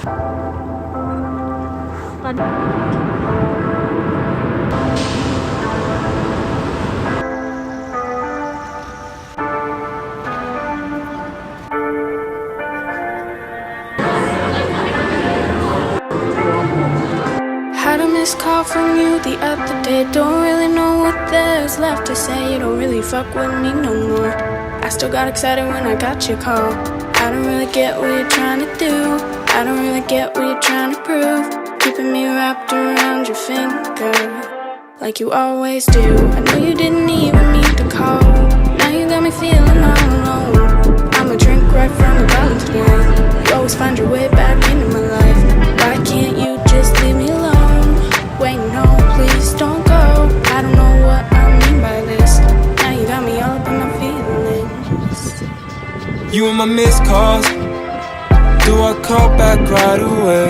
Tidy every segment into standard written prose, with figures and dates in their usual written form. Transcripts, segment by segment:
Had a missed call from you the other day. Don't really know what there's left to say. You don't really fuck with me no more. I still got excited when I got your call. I don't really get what you're trying to do. I don't really get what you're trying to prove. Keeping me wrapped around your finger like you always do. I know you didn't even need to call. Now you got me feeling all alone. I'ma drink right from the bottle tonight. You always find your way back into my life. Why can't you just leave me alone? Wait, no, please don't go. I don't know what I mean by this. Now you got me all up in my feelings. You and my missed calls. Do I call back right away?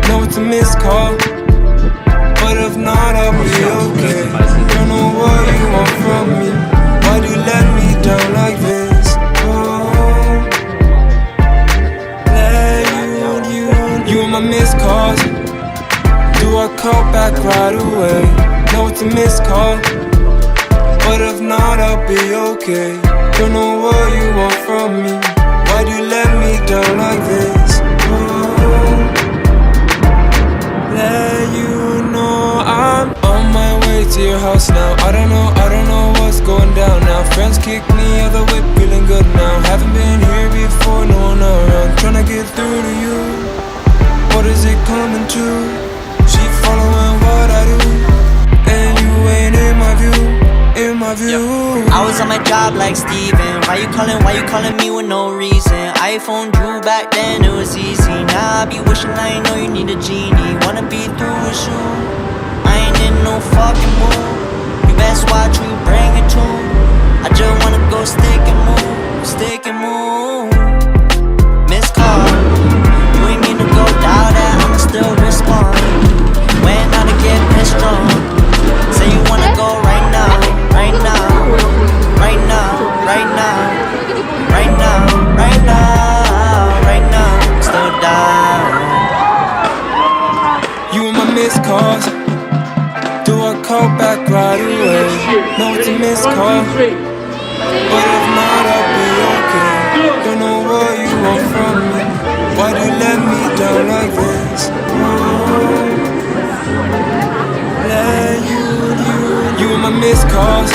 No, it's a missed call, but if not, I'll be okay. Don't know what you want from me. Why'd you let me down like this? Oh, you and my missed calls. Do I call back right away? No, it's a missed call, but if not, I'll be okay. Don't know what you want from me. Why'd you let me down like this? Oh, let you know I'm on my way to your house now. I don't know what's going down now. Friends kick me out the whip, feeling good now. Haven't been here before, no one around. Tryna get through to you. What is it coming to? She following what I do, and you ain't in my view, in my view. I was on my job like Steven. Why you calling me with no reason? I phoned you back then, it was easy. Now I be wishing I know you need a genie. Wanna be through with you, I ain't in no fucking mood. You best watch who you bring it to. I just wanna go stick and move. Missed call, you ain't mean to go down that, I'ma still respond. When I to get pissed drunk. Say you wanna go right now, right now, right now, right now, right now, right now, right now, still down. You and my missed calls. Do I call back right away? No, it's a missed call, but if not, I'll be okay. Don't know what you want from me. Why'd you let me down like this? Oh, you and my missed calls.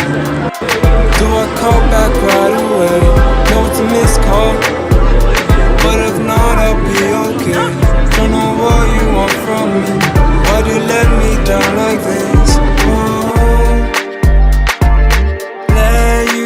Do I call back right away? No, it's a missed call, but if not, I'll be okay. Don't know what you want from me. Why'd you let me down like this? Oh, let you.